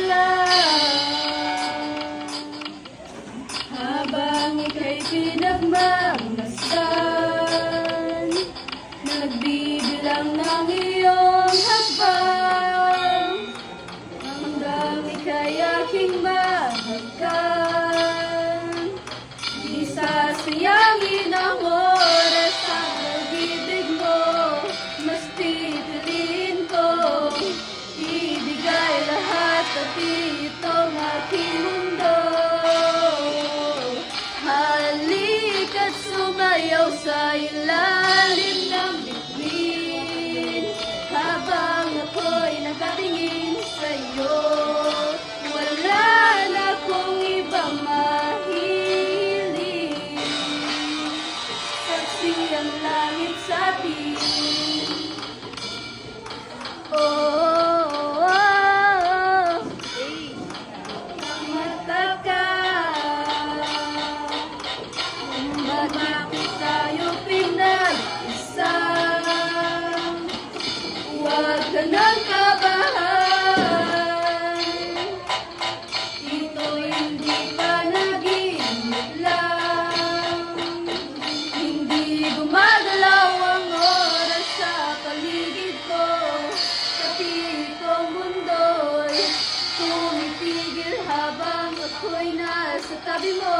lang. Habang ika'y pinagmamasdan, nagbibilang ng iyong hakbang, hanggang ika'y aking mahagkan. Di sasayangin ang oras sa pag-ibig mo, mas pipiliin ko ibigay lahat at itong aking mundo. Halika't sumayaw sa ilalim ng bituin, habang ako'y nakatingin sa'yo. Wala na akong ibang mahiling, saksi ang langit sa atin. Bakit tayo pinag-isa? Huwag ka nang kabahan, ito'y hindi pa nag-iinit lang. Hindi gumagalaw ang oras sa paligid ko, pati itong mundo'y tumitigil habang ako'y nasa tabi mo.